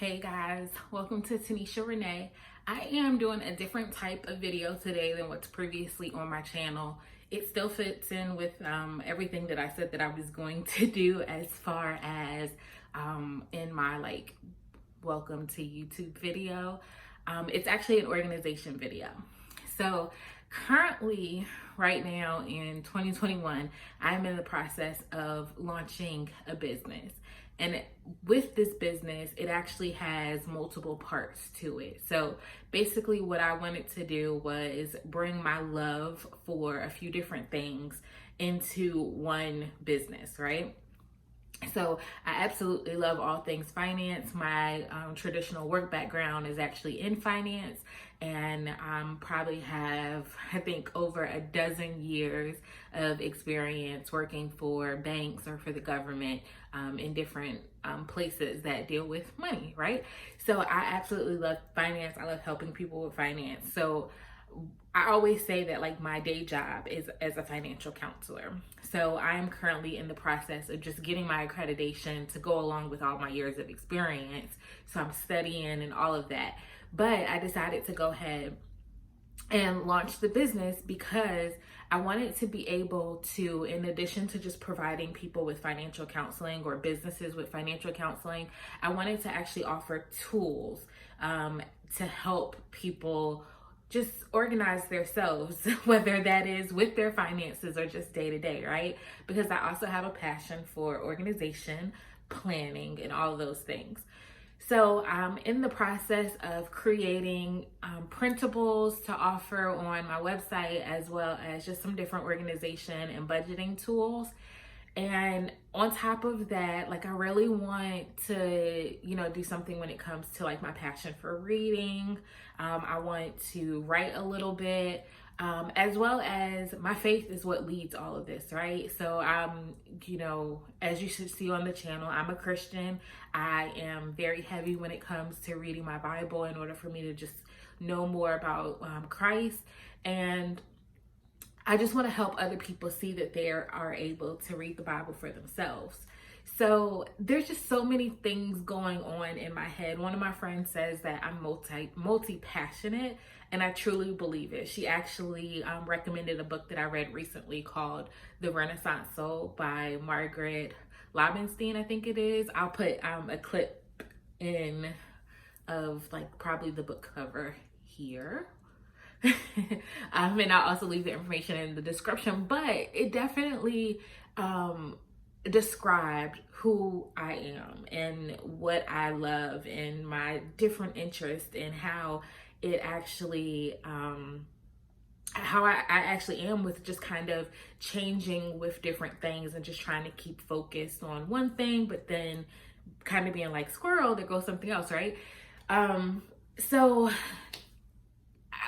Hey guys, welcome to Tanisha Renee. I am doing a different type of video today than what's previously on my channel. It still fits in with everything that I said that I was going to do as far as in my welcome to YouTube video. It's actually an organization video. So currently, right now in 2021, I'm in the process of launching a business. And with this business, it actually has multiple parts to it. So basically what I wanted to do was bring my love for a few different things into one business, right? So I absolutely love all things finance. My traditional work background is actually in finance, and probably have, I think, over a dozen years of experience working for banks or for the government in different places that deal with money, right? So I absolutely love finance. I love helping people with finance. So I always say that my day job is as a financial counselor. So I am currently in the process of just getting my accreditation to go along with all my years of experience. So I'm studying and all of that. But I decided to go ahead and launch the business because I wanted to be able to, in addition to just providing people with financial counseling or businesses with financial counseling, I wanted to actually offer tools to help people just organize themselves, whether that is with their finances or just day to day, right? Because I also have a passion for organization, planning, and all of those things. So I'm in the process of creating printables to offer on my website, as well as just some different organization and budgeting tools. And on top of that, I really want to, do something when it comes to my passion for reading. I want to write a little bit, as well as my faith is what leads all of this, right? So as you should see on the channel, I'm a Christian. I am very heavy when it comes to reading my Bible in order for me to just know more about Christ. And I just want to help other people see that they are able to read the Bible for themselves. So there's just so many things going on in my head. One of my friends says that I'm multi-passionate, and I truly believe it. She actually recommended a book that I read recently called The Renaissance Soul by Margaret Lobenstein, I think it is. I'll put a clip in of probably the book cover here. And I'll also leave the information in the description, but it definitely described who I am and what I love and my different interests, and how it actually how I actually am with just kind of changing with different things and just trying to keep focused on one thing, but then kind of being like squirrel, there goes something else, right? So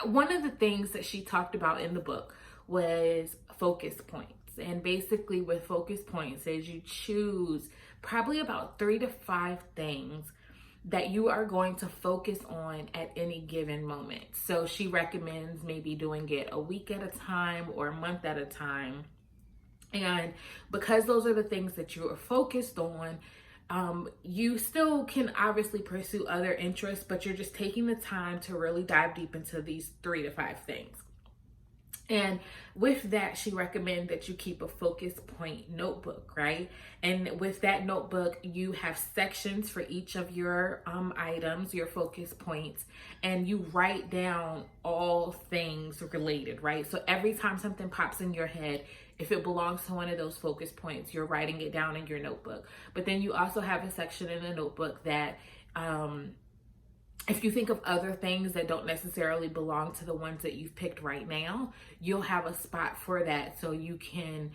one of the things that she talked about in the book was focus points. And basically with focus points is you choose probably about 3 to 5 things that you are going to focus on at any given moment. So she recommends maybe doing it a week at a time or a month at a time. And because those are the things that you are focused on, you still can obviously pursue other interests, but you're just taking the time to really dive deep into these 3 to 5 things. And with that, she recommends that you keep a focus point notebook, right? And with that notebook, you have sections for each of your items, your focus points, and you write down all things related, right? So every time something pops in your head, if it belongs to one of those focus points, you're writing it down in your notebook. But then you also have a section in the notebook that if you think of other things that don't necessarily belong to the ones that you've picked right now, you'll have a spot for that so you can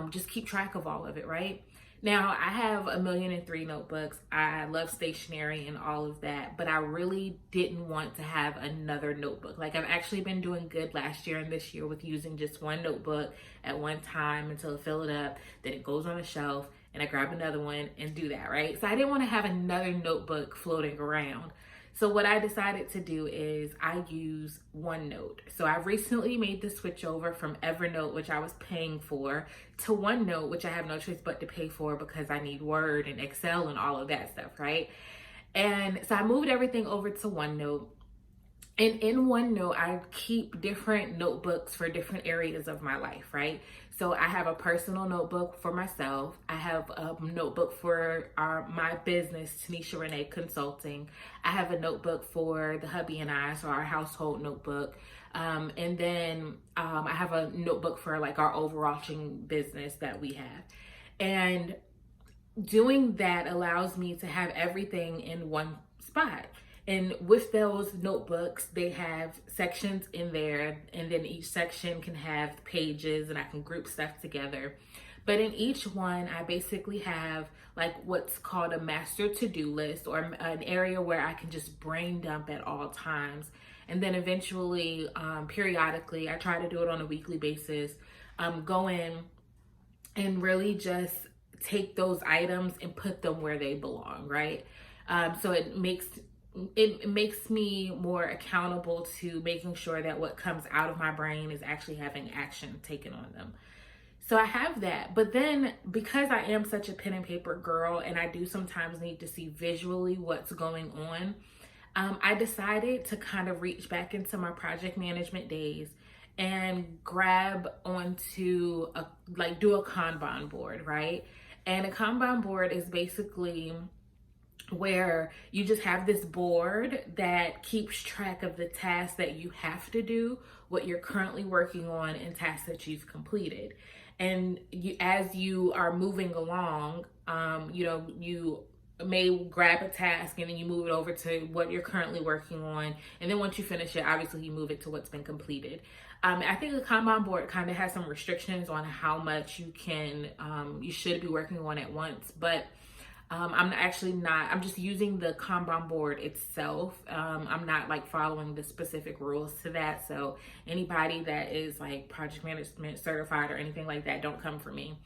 just keep track of all of it, right? Now, I have 1,000,003 notebooks. I love stationery and all of that, but I really didn't want to have another notebook. I've actually been doing good last year and this year with using just one notebook at one time until I fill it up, then it goes on a shelf and I grab another one and do that, right? So I didn't want to have another notebook floating around. So what I decided to do is I use OneNote. So I recently made the switch over from Evernote, which I was paying for, to OneNote, which I have no choice but to pay for because I need Word and Excel and all of that stuff, right? And so I moved everything over to OneNote. And in OneNote, I keep different notebooks for different areas of my life, right? So I have a personal notebook for myself. I have a notebook for my business, Tanisha Renee Consulting. I have a notebook for the hubby and I, so our household notebook. And then I have a notebook for like our overarching business that we have. And doing that allows me to have everything in one spot. And with those notebooks, they have sections in there, and then each section can have pages and I can group stuff together. But in each one, I basically have like what's called a master to-do list, or an area where I can just brain dump at all times. And then eventually, periodically, I try to do it on a weekly basis, go in and really just take those items and put them where they belong, right? So it makes me more accountable to making sure that what comes out of my brain is actually having action taken on them. So I have that. But then because I am such a pen and paper girl, and I do sometimes need to see visually what's going on, I decided to kind of reach back into my project management days and grab onto do a Kanban board, right? And a Kanban board is basically where you just have this board that keeps track of the tasks that you have to do, what you're currently working on, and tasks that you've completed. And as you are moving along, you may grab a task and then you move it over to what you're currently working on. And then once you finish it, obviously you move it to what's been completed. I think the Kanban board kind of has some restrictions on how much you should be working on at once, but I'm just using the Kanban board itself. I'm not like following the specific rules to that. So anybody that is like project management certified or anything like that, don't come for me.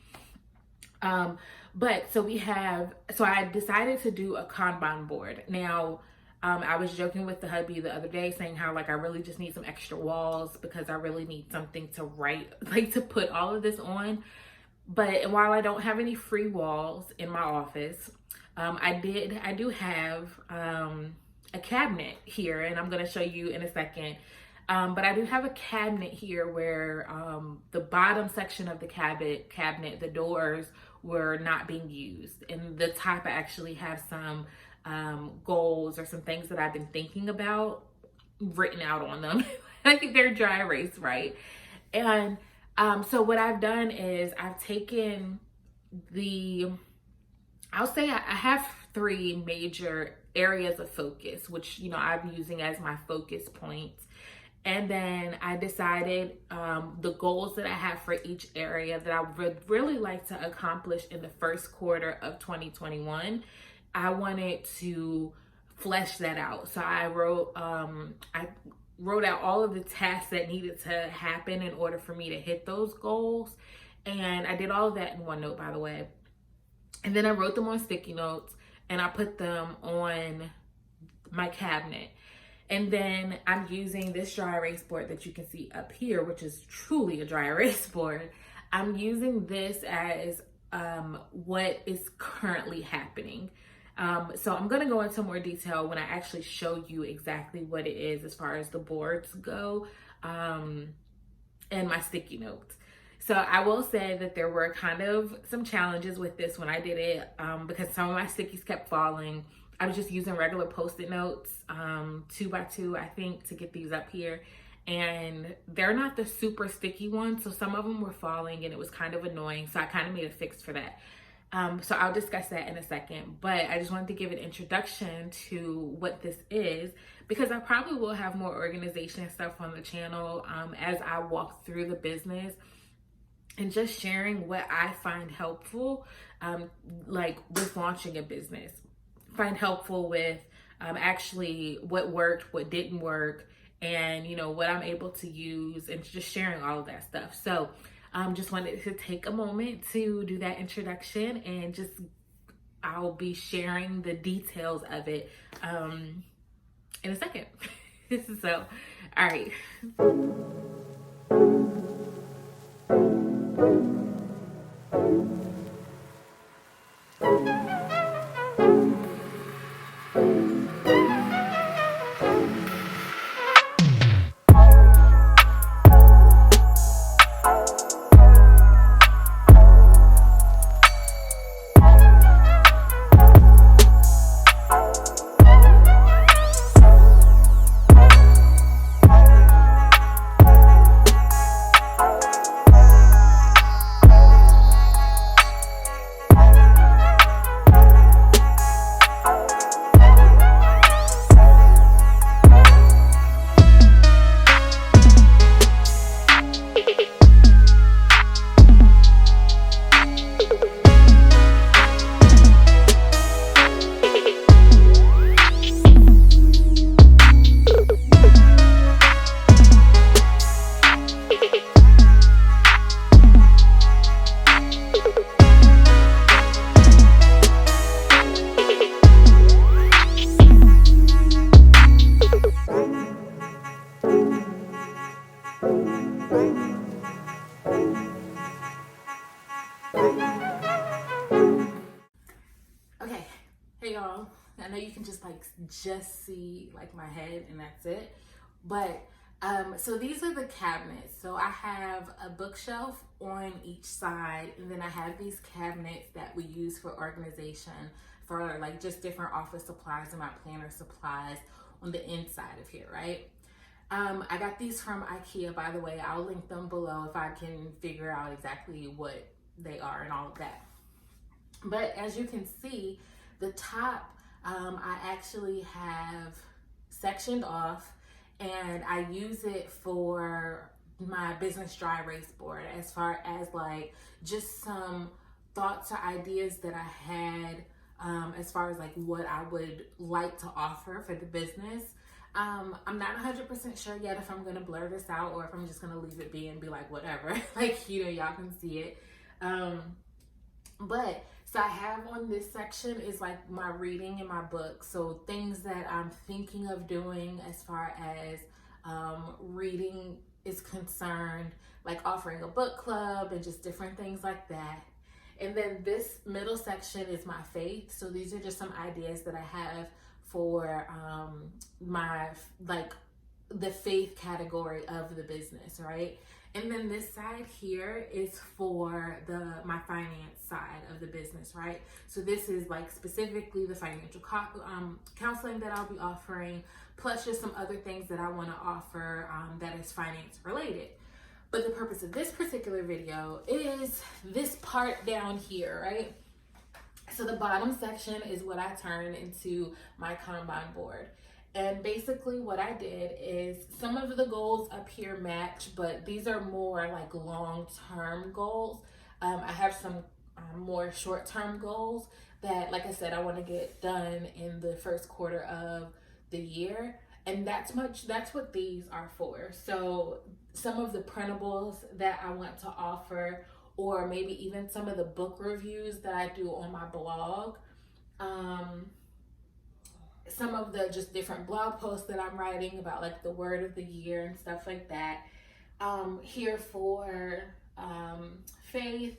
But so I decided to do a Kanban board. Now, I was joking with the hubby the other day saying how like I really just need some extra walls because I really need something to write, like to put all of this on. But while I don't have any free walls in my office, I do have a cabinet here, and I'm going to show you in a second. But I do have a cabinet here where the bottom section of the cabinet, the doors were not being used. And the top, I actually have some goals or some things that I've been thinking about written out on them. Like they're dry erase, right? And so what I've done is I've taken I'll say I have 3 major areas of focus, which, I'm using as my focus points. And then I decided the goals that I have for each area that I would really like to accomplish in the first quarter of 2021. I wanted to flesh that out. So I wrote out all of the tasks that needed to happen in order for me to hit those goals. And I did all of that in OneNote, by the way. And then I wrote them on sticky notes and I put them on my cabinet. And then I'm using this dry erase board that you can see up here, which is truly a dry erase board. I'm using this as what is currently happening. So I'm going to go into more detail when I actually show you exactly what it is as far as the boards go and my sticky notes. So I will say that there were kind of some challenges with this when I did it because some of my stickies kept falling. I was just using regular Post-it notes, 2x2, I think, to get these up here. And they're not the super sticky ones, so some of them were falling and it was kind of annoying. So I kind of made a fix for that. So I'll discuss that in a second, but I just wanted to give an introduction to what this is because I probably will have more organization stuff on the channel as I walk through the business and just sharing what I find helpful, like with launching a business, find helpful with actually what worked, what didn't work, and what I'm able to use, and just sharing all of that stuff. So just wanted to take a moment to do that introduction, and I'll be sharing the details of it in a second. So, all right. like just see like my head and that's it. But so these are the cabinets. So I have a bookshelf on each side, and then I have these cabinets that we use for organization, for like just different office supplies and my planner supplies on the inside of here, right? I got these from IKEA, by the way. I'll link them below if I can figure out exactly what they are and all of that. But as you can see, the top, I actually have sectioned off, and I use it for my business dry erase board, as far as like just some thoughts or ideas that I had, as far as like what I would like to offer for the business. I'm not 100% sure yet if I'm gonna blur this out or if I'm just gonna leave it be and be like, whatever, like, you know, y'all can see it. But so I have on this section is like my reading and my books. So things that I'm thinking of doing as far as reading is concerned, like offering a book club and just different things like that. And then this middle section is my faith. So these are just some ideas that I have for my, like, the faith category of the business, right? And then this side here is for my finance side of the business, right? So this is like specifically the financial counseling that I'll be offering, plus just some other things that I want to offer that is finance related. But the purpose of this particular video is this part down here, right? So the bottom section is what I turned into my KanBan board. And basically what I did is some of the goals up here match, but these are more like long-term goals. I have some more short-term goals that, like I said, I want to get done in the first quarter of the year. And that's what these are for. So some of the printables that I want to offer, or maybe even some of the book reviews that I do on my blog. Some of the just different blog posts that I'm writing about, like the word of the year and stuff like that. Here for faith,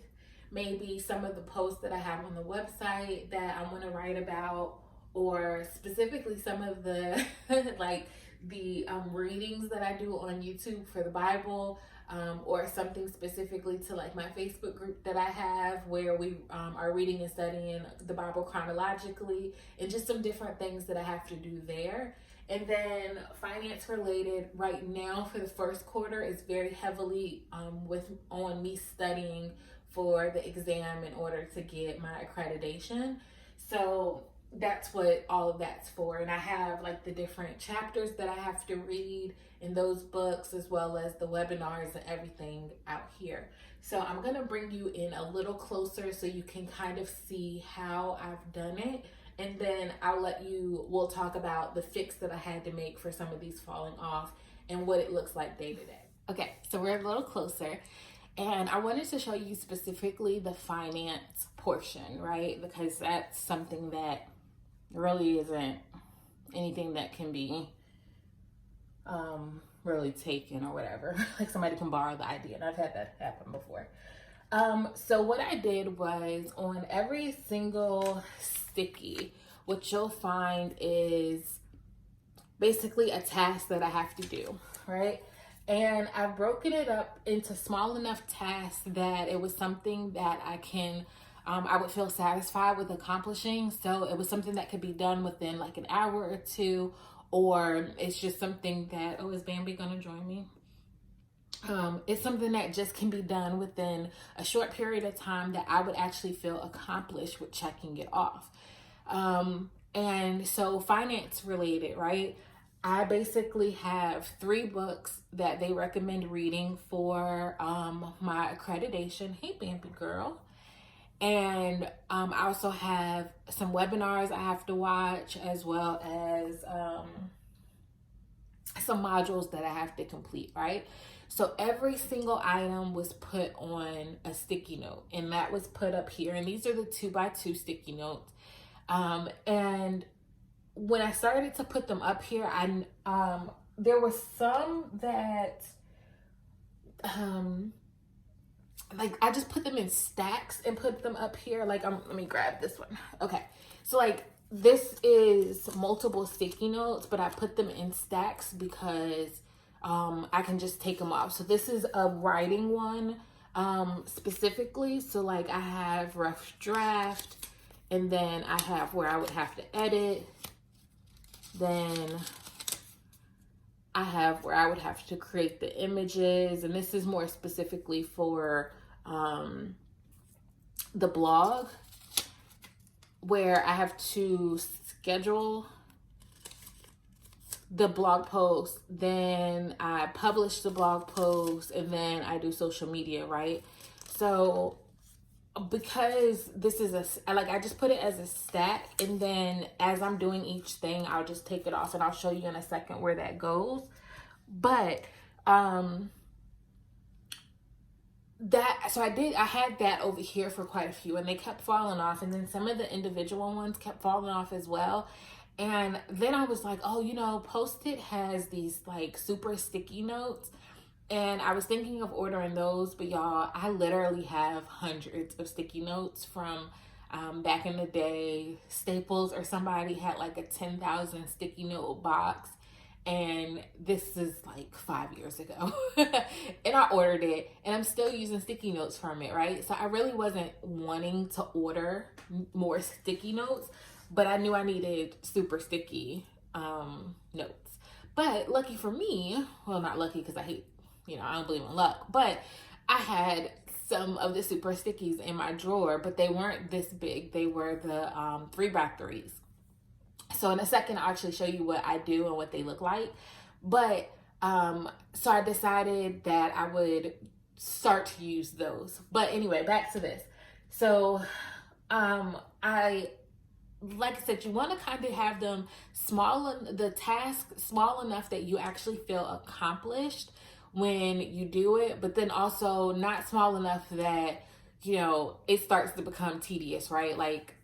maybe some of the posts that I have on the website that I want to write about, or specifically some of the like the readings that I do on YouTube for the Bible, or something specifically to like my Facebook group that I have where we are reading and studying the Bible chronologically, and just some different things that I have to do there. And then finance related right now for the first quarter is very heavily on me studying for the exam in order to get my accreditation. So that's what all of that's for. And I have like the different chapters that I have to read in those books, as well as the webinars and everything out here. So I'm gonna bring you in a little closer so you can kind of see how I've done it. And then we'll talk about the fix that I had to make for some of these falling off and what it looks like day to day. Okay, so we're a little closer. And I wanted to show you specifically the finance portion, right? Because that's something that really isn't anything that can be really taken or whatever. Like somebody can borrow the idea, and I've had that happen before. So what I did was, on every single sticky, what you'll find is basically a task that I have to do, right? And I've broken it up into small enough tasks that it was something that I would feel satisfied with accomplishing. So it was something that could be done within like an hour or two, or it's just something that, oh, is Bambi gonna join me? It's something that just can be done within a short period of time that I would actually feel accomplished with checking it off. And so finance related, right? I basically have 3 books that they recommend reading for my accreditation. Hey, Bambi girl. And I also have some webinars I have to watch, as well as some modules that I have to complete, right? So every single item was put on a sticky note, and that was put up here. And these are the 2x2 sticky notes. And when I started to put them up here, there was some that like I just put them in stacks and put them up here. Like let me grab this one. Okay, so like this is multiple sticky notes, but I put them in stacks because I can just take them off. So this is a writing one specifically. So like I have rough draft, and then I have where I would have to edit. Then I have where I would have to create the images, and this is more specifically for the blog, where I have to schedule the blog post, then I publish the blog post, and then I do social media, right? So because this is I just put it as a stack, and then as I'm doing each thing, I'll just take it off, and I'll show you in a second where that goes. But I had that over here for quite a few, and they kept falling off, and then some of the individual ones kept falling off as well. And then I was like, oh, Post-it has these like super sticky notes, and I was thinking of ordering those, but y'all, I literally have hundreds of sticky notes from back in the day. Staples or somebody had like a 10,000 sticky note box, and this is like 5 years ago. And I ordered it, and I'm still using sticky notes from it, right? So I really wasn't wanting to order more sticky notes, but I knew I needed super sticky notes. But lucky for me, well, not lucky because I don't believe in luck, but I had some of the super stickies in my drawer, but they weren't this big. They were the 3x3s. So in a second, I'll actually show you what I do and what they look like. But so I decided that I would start to use those. But anyway, back to this. So like I said, you want to kind of have them the task small enough that you actually feel accomplished when you do it, but then also not small enough that, it starts to become tedious, right? Like,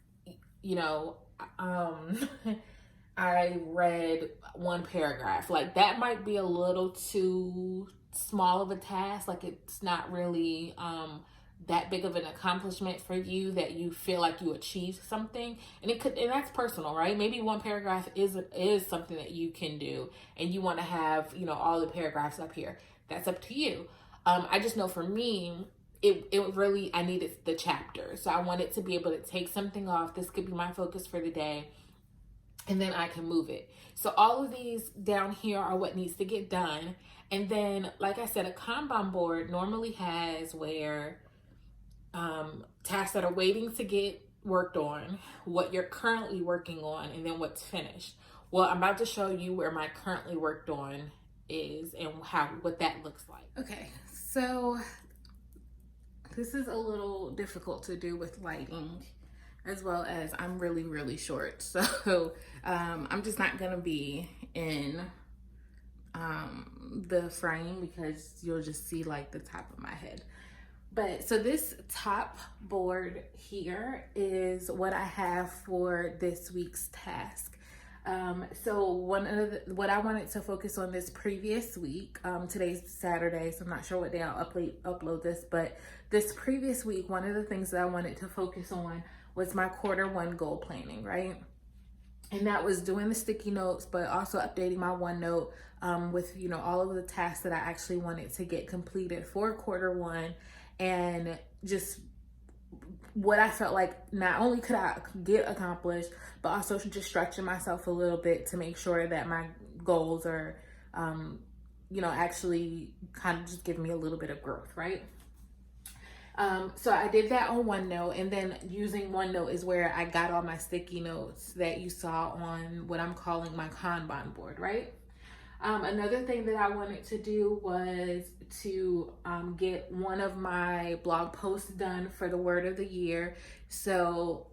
I read one paragraph. Like, that might be a little too small of a task. Like, it's not really that big of an accomplishment for you that you feel like you achieved something. And that's personal, right? Maybe one paragraph is something that you can do, and you want to have, all the paragraphs up here. That's up to you. I just know for me, it really, I needed the chapter. So I wanted to be able to take something off. This could be my focus for the day, and then I can move it. So all of these down here are what needs to get done. And then, like I said, a Kanban board normally has where tasks that are waiting to get worked on, what you're currently working on, and then what's finished. Well, I'm about to show you where my currently worked on is and what that looks like. Okay, so this is a little difficult to do with lighting, as well as I'm really, really short. So I'm just not gonna be in the frame because you'll just see like the top of my head. But so this top board here is what I have for this week's task. So what I wanted to focus on this previous week, today's Saturday, so I'm not sure what day I'll upload this, but this previous week, one of the things that I wanted to focus on was my Q1 goal planning, right? And that was doing the sticky notes, but also updating my OneNote with, all of the tasks that I actually wanted to get completed for Q1, and just what I felt like not only could I get accomplished, but also just stretching myself a little bit to make sure that my goals are, actually kind of just giving me a little bit of growth, right? So I did that on OneNote, and then using OneNote is where I got all my sticky notes that you saw on what I'm calling my Kanban board, right? Another thing that I wanted to do was to get one of my blog posts done for the word of the year. So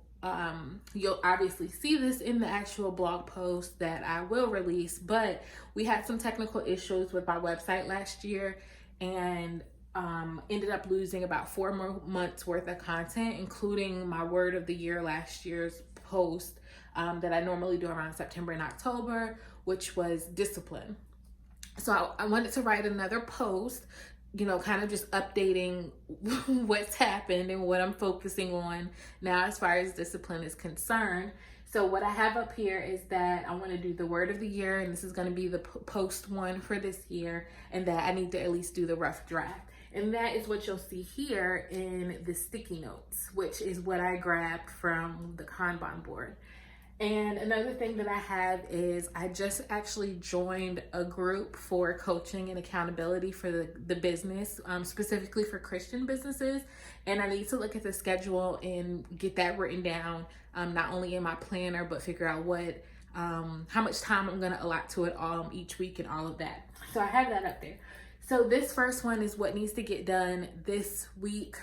you'll obviously see this in the actual blog post that I will release, but we had some technical issues with my website last year, and ended up losing about 4 more months worth of content, including my word of the year last year's post that I normally do around September and October, which was discipline. So I wanted to write another post, kind of just updating what's happened and what I'm focusing on now as far as discipline is concerned. So what I have up here is that I want to do the word of the year, and this is going to be the post one for this year, and that I need to at least do the rough draft. And that is what you'll see here in the sticky notes, which is what I grabbed from the Kanban board. And another thing that I have is I just actually joined a group for coaching and accountability for the business, specifically for Christian businesses. And I need to look at the schedule and get that written down, not only in my planner, but figure out what, how much time I'm going to allot to it all each week and all of that. So I have that up there. So this first one is what needs to get done this week.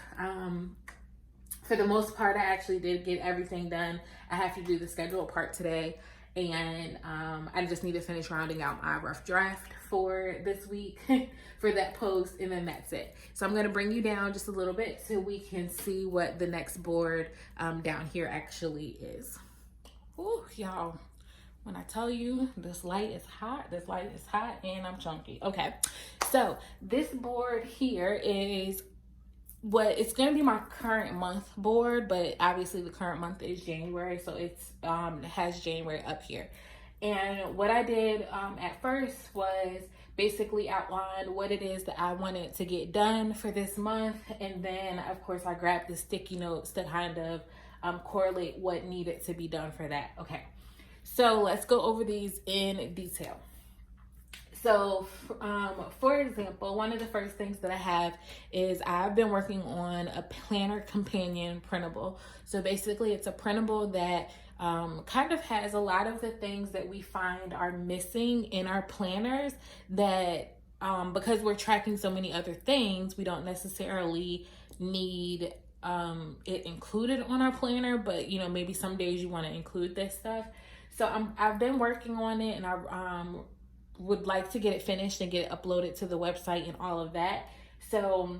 For the most part, I actually did get everything done. I have to do the schedule part today, and I just need to finish rounding out my rough draft for this week for that post, and then that's it. So I'm going to bring you down just a little bit so we can see what the next board down here actually is. Ooh, y'all, when I tell you this light is hot, and I'm chunky. Okay, so this board here is what it's going to be my current month board, but obviously the current month is January, so it's it has January up here. And what I did at first was basically outline what it is that I wanted to get done for this month, and then of course I grabbed the sticky notes to kind of correlate what needed to be done for that. Okay, so let's go over these in detail. So, for example, one of the first things that I have is I've been working on a planner companion printable. So basically it's a printable that kind of has a lot of the things that we find are missing in our planners that because we're tracking so many other things, we don't necessarily need it included on our planner, but you know, maybe some days you want to include this stuff. So I've been working on it, and I would like to get it finished and get it uploaded to the website and all of that. So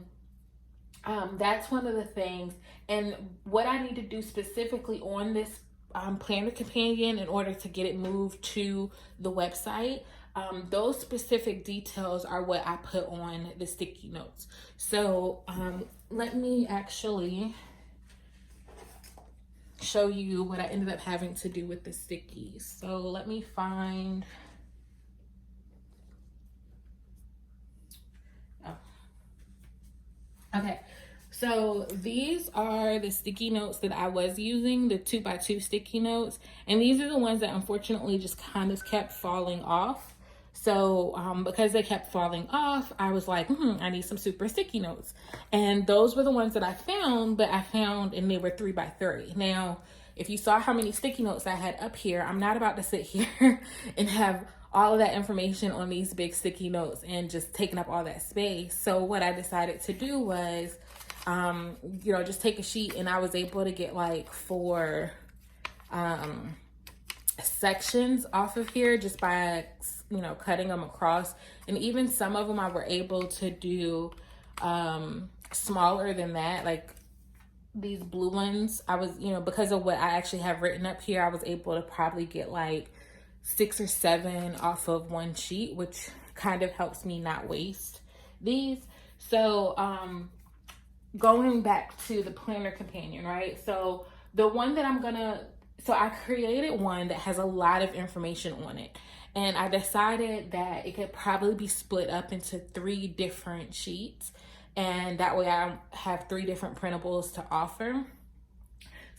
that's one of the things. And what I need to do specifically on this planner companion in order to get it moved to the website, those specific details are what I put on the sticky notes. So let me actually show you what I ended up having to do with the stickies. So let me find... Okay, so these are the sticky notes that I was using, the 2x2 sticky notes, and these are the ones that unfortunately just kind of kept falling off. So because they kept falling off, I was like, I need some super sticky notes. And those were the ones that I found, and they were 3x3. Now, if you saw how many sticky notes I had up here, I'm not about to sit here and have all of that information on these big sticky notes and just taking up all that space. So what I decided to do was, just take a sheet, and I was able to get like 4 sections off of here just by, cutting them across. And even some of them I were able to do smaller than that. Like these blue ones, I was, because of what I actually have written up here, I was able to probably get like 6 or 7 off of one sheet, which kind of helps me not waste these. So going back to the planner companion, right? So the one that I created one that has a lot of information on it, and I decided that it could probably be split up into 3 different sheets, and that way I have 3 different printables to offer.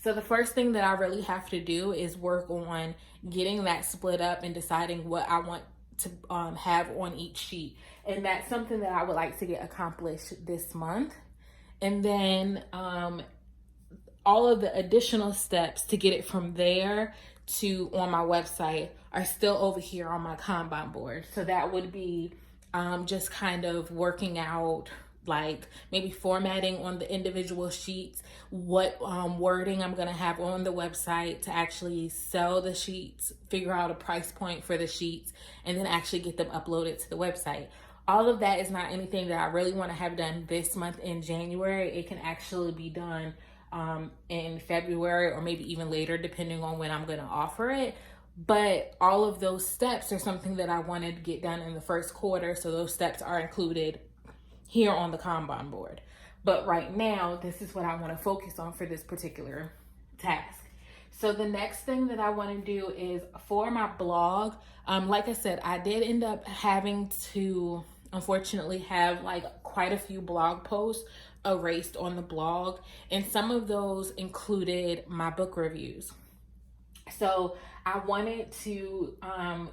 So the first thing that I really have to do is work on getting that split up and deciding what I want to have on each sheet. And that's something that I would like to get accomplished this month. And then all of the additional steps to get it from there to on my website are still over here on my Kanban board. So that would be just kind of working out, like maybe formatting on the individual sheets, what wording I'm gonna have on the website to actually sell the sheets, figure out a price point for the sheets, and then actually get them uploaded to the website. All of that is not anything that I really want to have done this month in January. It can actually be done in February or maybe even later, depending on when I'm gonna offer it. But all of those steps are something that I wanted to get done in the first quarter, so those steps are included here on the Kanban board. But right now, this is what I want to focus on for this particular task. So the next thing that I want to do is for my blog. Like I said, I did end up having to unfortunately have like quite a few blog posts erased on the blog, and some of those included my book reviews. So I wanted to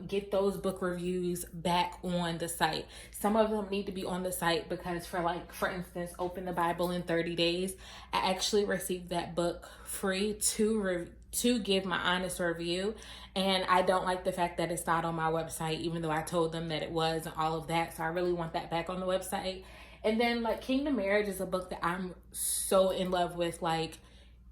get those book reviews back on the site. Some of them need to be on the site because for instance, Open the Bible in 30 Days, I actually received that book free to give my honest review. And I don't like the fact that it's not on my website, even though I told them that it was and all of that. So I really want that back on the website. And then like Kingdom Marriage is a book that I'm so in love with. Like,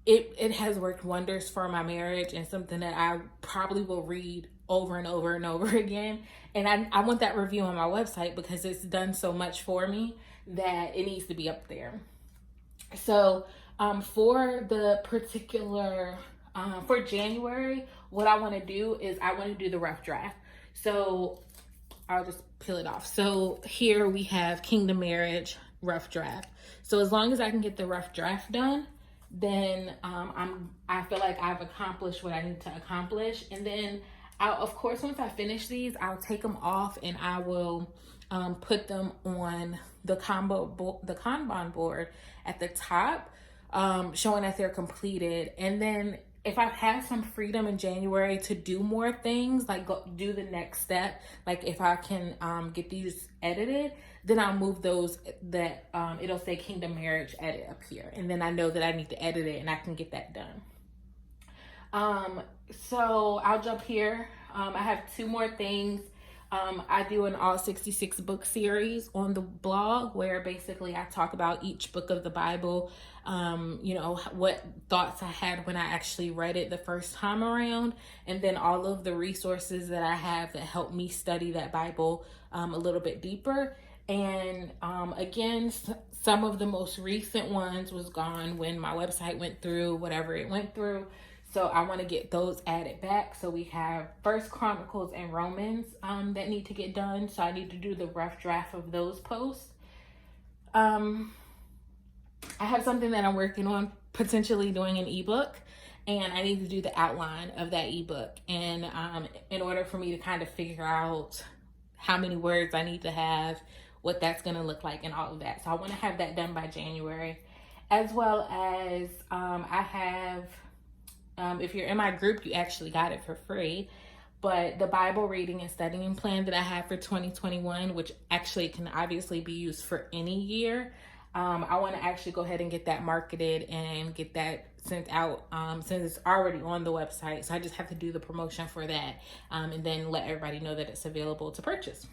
it has worked wonders for my marriage and something that I probably will read over and over and over again. And I want that review on my website because it's done so much for me that it needs to be up there. So for the particular, for January, what I want to do is I want to do the rough draft. So I'll just peel it off. So here we have Kingdom Marriage rough draft. So as long as I can get the rough draft done, then I feel like I've accomplished what I need to accomplish. And then of course, once I finish these, I'll take them off and I will put them on the KanBan board at the top, showing that they're completed. And then if I have some freedom in January to do more things, like do the next step, like if I can get these edited, then I'll move those that it'll say Kingdom Marriage edit up here. And then I know that I need to edit it and I can get that done. So I'll jump here. I have 2 more things. I do an all 66 book series on the blog where basically I talk about each book of the Bible, you know, what thoughts I had when I actually read it the first time around, and then all of the resources that I have that help me study that Bible a little bit deeper. And again, some of the most recent ones was gone when my website went through whatever it went through. So I want to get those added back. So we have First Chronicles and Romans that need to get done. So I need to do the rough draft of those posts. I have something that I'm working on, potentially doing an ebook, and I need to do the outline of that ebook. And in order for me to kind of figure out how many words I need to have, what that's going to look like, and all of that. So I want to have that done by January, as well as I have. If you're in my group, you actually got it for free. But the Bible reading and studying plan that I have for 2021, which actually can obviously be used for any year, I want to actually go ahead and get that marketed and get that sent out since it's already on the website. So I just have to do the promotion for that and then let everybody know that it's available to purchase.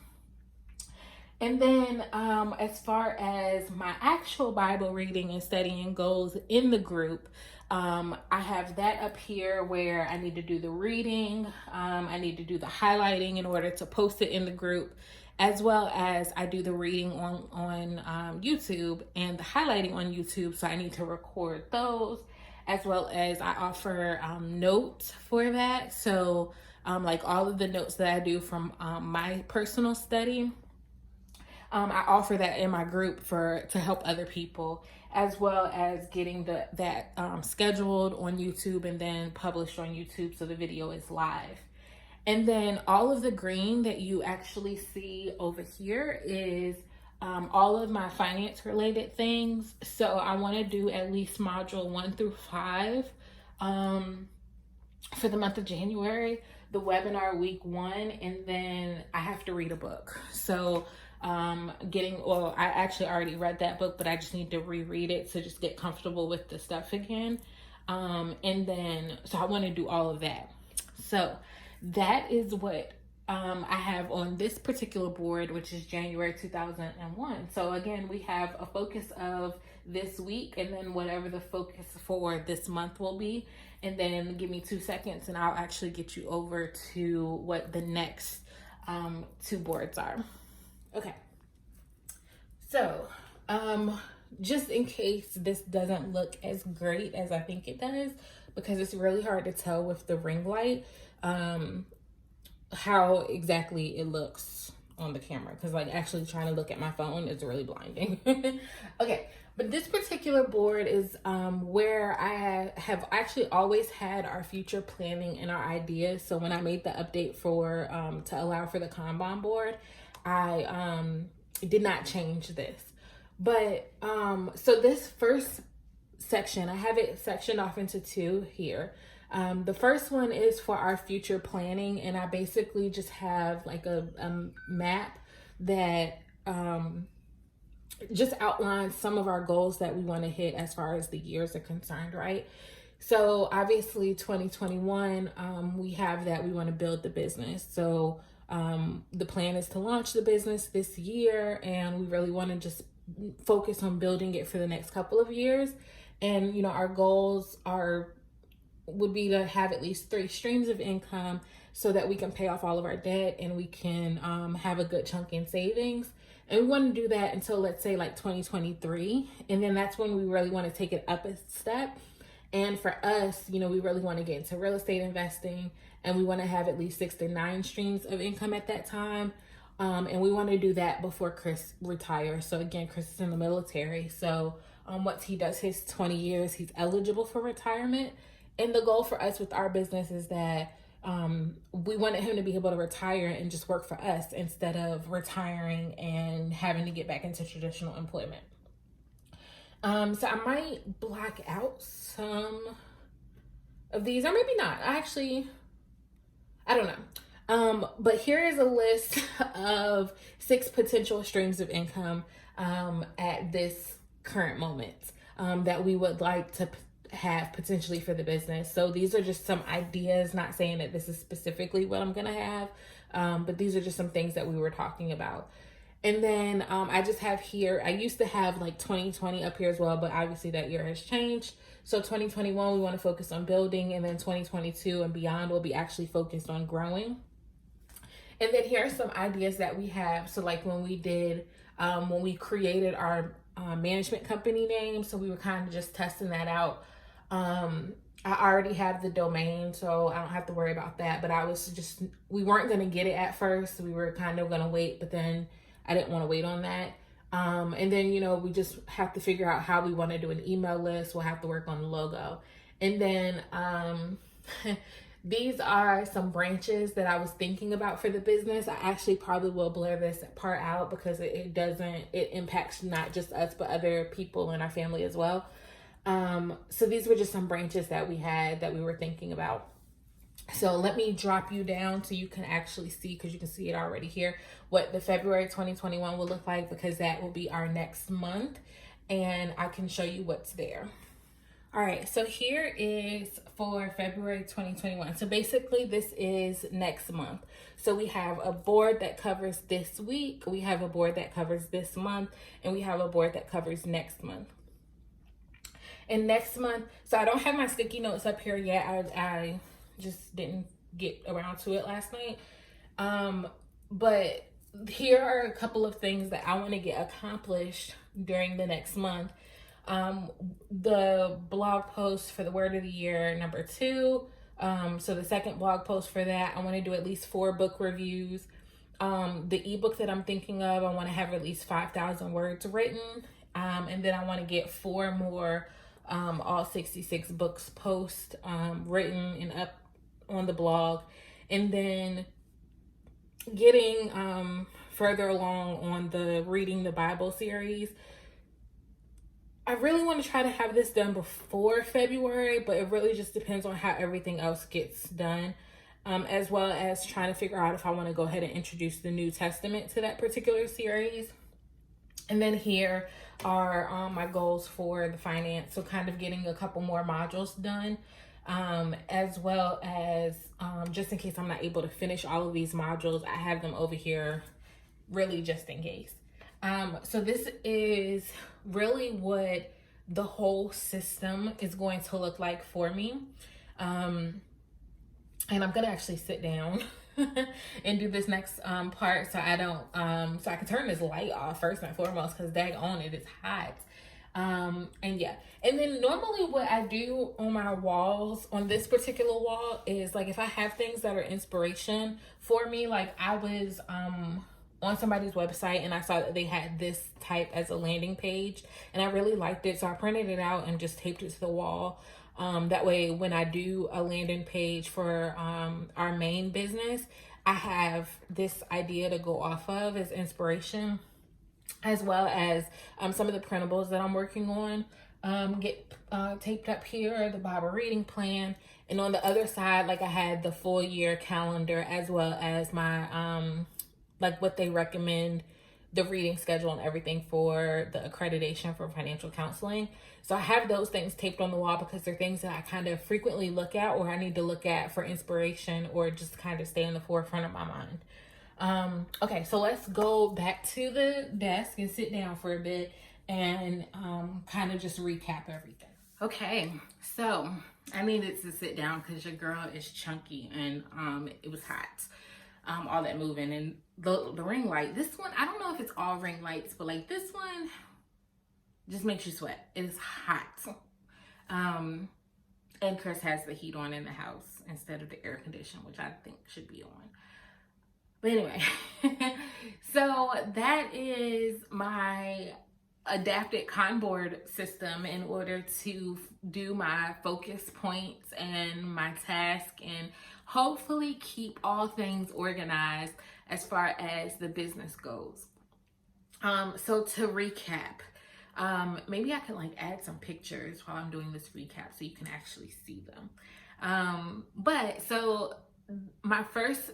And then as far as my actual Bible reading and studying goes in the group, I have that up here where I need to do the reading. I need to do the highlighting in order to post it in the group, as well as I do the reading on YouTube and the highlighting on YouTube. So I need to record those, as well as I offer notes for that. So like all of the notes that I do from my personal study, I offer that in my group to help other people, as well as getting that scheduled on YouTube and then published on YouTube so the video is live. And then all of the green that you actually see over here is all of my finance related things. So I want to do at least module 1 through 5 for the month of January, the webinar week 1, and then I have to read a book. So I actually already read that book, but I just need to reread it to just get comfortable with the stuff again. And then, so I want to do all of that. So that is what I have on this particular board, which is January 2001. So again, we have a focus of this week and then whatever the focus for this month will be. And then give me 2 seconds and I'll actually get you over to what the next 2 boards are. Okay, so just in case this doesn't look as great as I think it does, because it's really hard to tell with the ring light how exactly it looks on the camera, because like actually trying to look at my phone is really blinding. Okay, but this particular board is where I have actually always had our future planning and our ideas. So when I made the update for to allow for the Kanban board, I did not change this. But so this first section, I have it sectioned off into two here. The first one is for our future planning, and I basically just have like a map that just outlines some of our goals that we want to hit as far as the years are concerned, right? So obviously 2021, we have that we want to build the business. So the plan is to launch the business this year, and we really want to just focus on building it for the next couple of years. And, you know, our goals would be to have at least 3 streams of income so that we can pay off all of our debt and we can have a good chunk in savings. And we want to do that until, let's say, like 2023. And then that's when we really want to take it up a step. And for us, you know, we really want to get into real estate investing, and we want to have at least 6 to 9 streams of income at that time. And we want to do that before Chris retires. So again, Chris is in the military. So once he does his 20 years, he's eligible for retirement. And the goal for us with our business is that we wanted him to be able to retire and just work for us instead of retiring and having to get back into traditional employment. So I might block out some of these, or maybe not. I don't know. But here is a list of 6 potential streams of income at this current moment that we would like to have potentially for the business. So these are just some ideas, not saying that this is specifically what I'm gonna have, but these are just some things that we were talking about. And then I just have here, I used to have like 2020 up here as well, but obviously that year has changed. So 2021, we want to focus on building, and then 2022 and beyond will be actually focused on growing. And then here are some ideas that we have. So like when we created our management company name, so we were kind of just testing that out. I already have the domain, so I don't have to worry about that. But we weren't going to get it at first. We were kind of going to wait, but then I didn't want to wait on that. And then, you know, we just have to figure out how we want to do an email list. We'll have to work on the logo. And then these are some branches that I was thinking about for the business. I actually probably will blur this part out because it impacts not just us, but other people in our family as well. So these were just some branches that we had that we were thinking about. So let me drop you down so you can actually see, because you can see it already here, what the February 2021 will look like, because that will be our next month, and I can show you what's there. All right, so here is for February 2021. So basically this is next month. So we have a board that covers this week, we have a board that covers this month, and we have a board that covers next month. And next month, so I don't have my sticky notes up here yet. I just didn't get around to it last night. But here are a couple of things that I want to get accomplished during the next month. The blog post for the word of the year, number 2. So the second blog post for that, I want to do at least 4 book reviews. The ebook that I'm thinking of, I want to have at least 5,000 words written. And then I want to get 4 more all 66 books post written and up on the blog, and then getting further along on the reading the Bible series. I really want to try to have this done before February, but it really just depends on how everything else gets done, as well as trying to figure out if I want to go ahead and introduce the New Testament to that particular series. And then here are my goals for the finance. So kind of getting a couple more modules done, as well as just in case I'm not able to finish all of these modules, I have them over here really just in case. So this is really what the whole system is going to look like for me. And I'm going to actually sit down and do this next part so I don't so I can turn this light off first and foremost, because daggone it, it's hot. And yeah, and then normally what I do on my walls, on this particular wall, is like if I have things that are inspiration for me, like I was on somebody's website and I saw that they had this type as a landing page and I really liked it. So I printed it out and just taped it to the wall. That way when I do a landing page for our main business, I have this idea to go off of as inspiration, as well as some of the printables that I'm working on get taped up here, the Bible reading plan. And on the other side, like I had the full year calendar, as well as my like what they recommend, the reading schedule and everything for the accreditation for financial counseling. So I have those things taped on the wall because they're things that I kind of frequently look at, or I need to look at for inspiration, or just kind of stay in the forefront of my mind. Okay, so let's go back to the desk and sit down for a bit and kind of just recap everything. Okay, so I needed to sit down because your girl is chunky and it was hot. All that moving, and the ring light, this one, I don't know if it's all ring lights, but like this one just makes you sweat. It is hot. And Chris has the heat on in the house instead of the air conditioner, which I think should be on. But anyway, so that is my adapted Kanban system in order to do my focus points and my task, and hopefully keep all things organized as far as the business goes. So to recap, maybe I can like add some pictures while I'm doing this recap so you can actually see them. But so my first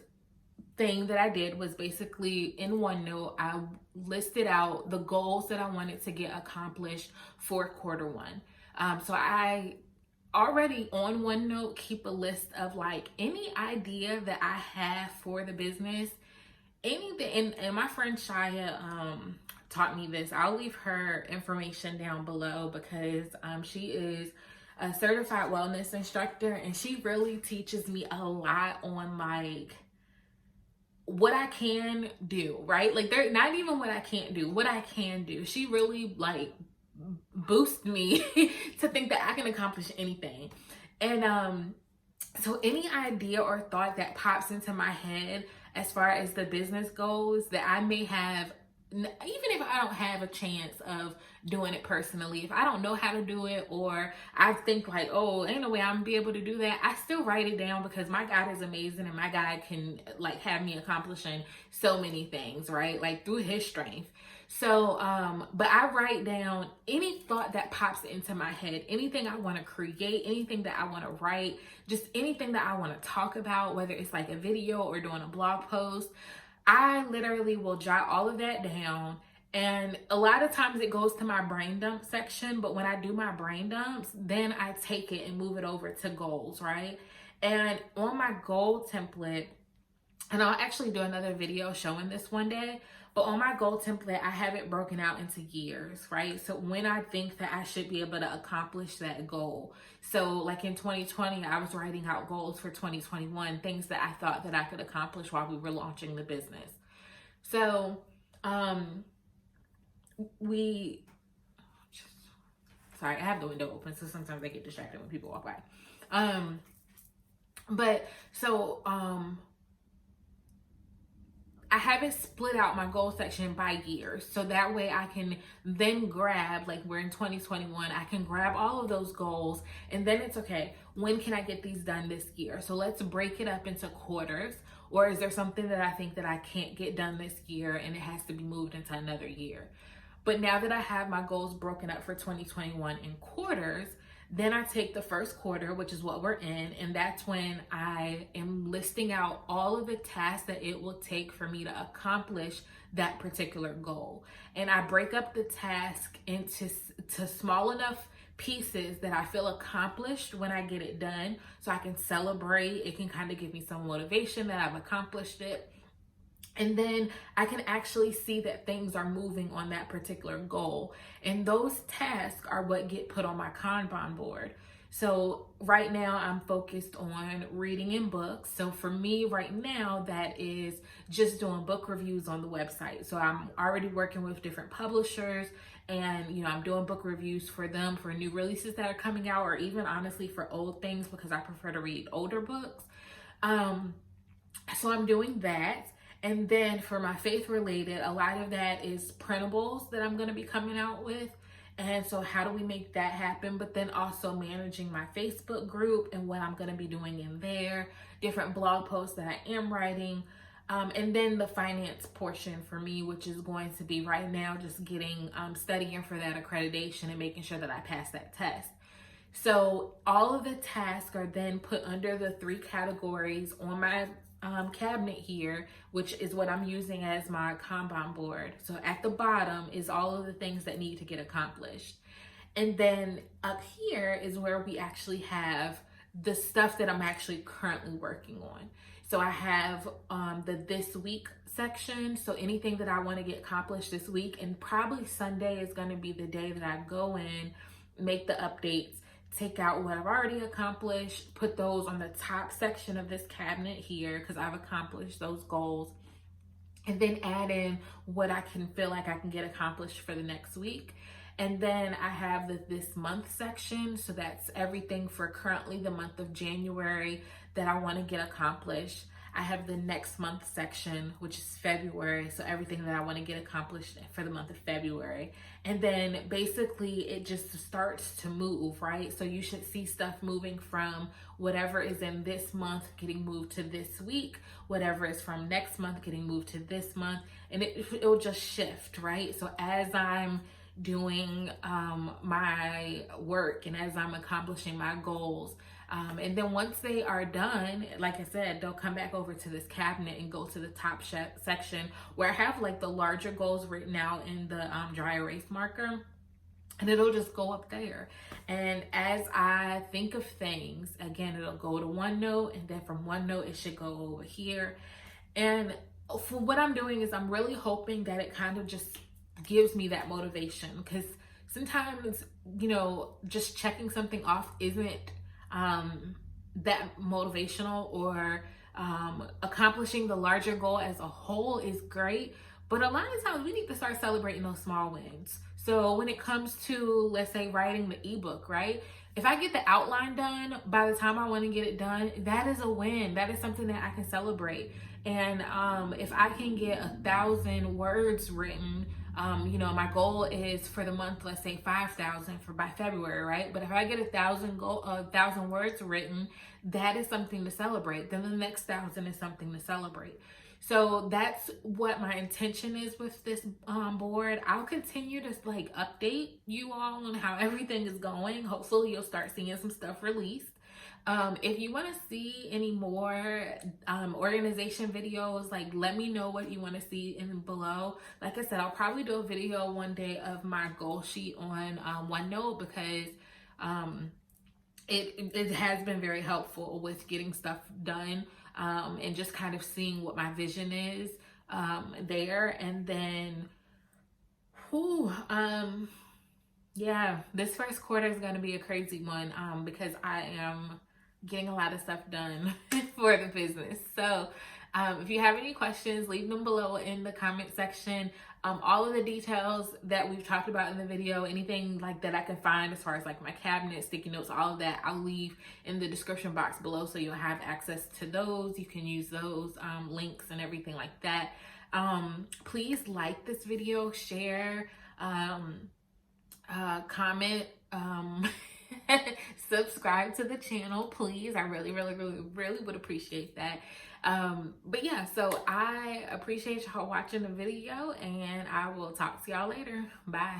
thing that I did was basically in OneNote, I listed out the goals that I wanted to get accomplished for quarter one. So I already on OneNote keep a list of like any idea that I have for the business, anything. And my friend Shia taught me this. I'll leave her information down below because she is a certified wellness instructor, and she really teaches me a lot on like what I can do, right? Like they're not even what I can't do, what I can do. She really like boosts me to think that I can accomplish anything. And so any idea or thought that pops into my head as far as the business goes that I may have, even if I don't have a chance of doing it personally, if I don't know how to do it, or I think like, oh, ain't no way I'm gonna be able to do that, I still write it down because my God is amazing and my God can like have me accomplishing so many things, right? Like through his strength. So, but I write down any thought that pops into my head, anything I want to create, anything that I want to write, just anything that I want to talk about, whether it's like a video or doing a blog post. I literally will jot all of that down, and a lot of times it goes to my brain dump section, but when I do my brain dumps, then I take it and move it over to goals, right? And on my goal template, and I'll actually do another video showing this one day, but on my goal template, I have it broken out into years, right? So when I think that I should be able to accomplish that goal. So like in 2020, I was writing out goals for 2021, things that I thought that I could accomplish while we were launching the business. So sorry, I have the window open, so sometimes I get distracted when people walk by. I haven't split out my goal section by years, so that way I can then grab, like we're in 2021, I can grab all of those goals, and then it's okay, when can I get these done this year? So let's break it up into quarters, or is there something that I think that I can't get done this year and it has to be moved into another year? But now that I have my goals broken up for 2021 in quarters, then I take the first quarter, which is what we're in, and that's when I am listing out all of the tasks that it will take for me to accomplish that particular goal. And I break up the task into small enough pieces that I feel accomplished when I get it done, so I can celebrate. It can kind of give me some motivation that I've accomplished it. And then I can actually see that things are moving on that particular goal. And those tasks are what get put on my Kanban board. So right now I'm focused on reading in books. So for me right now, that is just doing book reviews on the website. So I'm already working with different publishers, and I'm doing book reviews for them for new releases that are coming out, or even honestly for old things, because I prefer to read older books. So I'm doing that. And then for my faith related, a lot of that is printables that I'm going to be coming out with. And so how do we make that happen? But then also managing my Facebook group and what I'm going to be doing in there, different blog posts that I am writing. And then the finance portion for me, which is going to be right now just getting studying for that accreditation and making sure that I pass that test. So all of the tasks are then put under the 3 categories on my cabinet here, which is what I'm using as my KanBan board. So at the bottom is all of the things that need to get accomplished. And then up here is where we actually have the stuff that I'm actually currently working on. So I have the this week section. So anything that I want to get accomplished this week, and probably Sunday is going to be the day that I go in, make the updates, take out what I've already accomplished, put those on the top section of this cabinet here because I've accomplished those goals, and then add in what I can feel like I can get accomplished for the next week. And then I have the this month section. So that's everything for currently the month of January that I want to get accomplished. I have the next month section, which is February. So everything that I want to get accomplished for the month of February. And then basically it just starts to move, right? So you should see stuff moving from whatever is in this month getting moved to this week, whatever is from next month getting moved to this month, and it will just shift, right? So as I'm doing my work and as I'm accomplishing my goals, and then once they are done, like I said, they'll come back over to this cabinet and go to the top section where I have like the larger goals written out in the dry erase marker, and it'll just go up there. And as I think of things, again, it'll go to OneNote, and then from OneNote, it should go over here. And for what I'm doing is I'm really hoping that it kind of just gives me that motivation, because sometimes, you know, just checking something off isn't that motivational, or accomplishing the larger goal as a whole is great, but a lot of times we need to start celebrating those small wins. So when it comes to, let's say, writing the ebook, right? If I get the outline done by the time I want to get it done, that is a win. That is something that I can celebrate. And if I can get 1,000 words written, you know, my goal is for the month, let's say 5,000 by February, right? But if I get 1,000 words written, that is something to celebrate. Then the next 1,000 is something to celebrate. So that's what my intention is with this board. I'll continue to like update you all on how everything is going. Hopefully you'll start seeing some stuff released. If you want to see any more organization videos, like let me know what you want to see in below. Like I said, I'll probably do a video one day of my goal sheet on OneNote, because it has been very helpful with getting stuff done, and just kind of seeing what my vision is there. And then yeah, this first quarter is going to be a crazy one, because I am getting a lot of stuff done for the business. So if you have any questions, leave them below in the comment section. All of the details that we've talked about in the video, anything like that I can find as far as like my cabinet, sticky notes, all of that, I'll leave in the description box below, so you'll have access to those. You can use those links and everything like that. Please like this video, share, comment, subscribe to the channel, please. I really would appreciate that. But yeah, so I appreciate y'all watching the video, and I will talk to y'all later. Bye.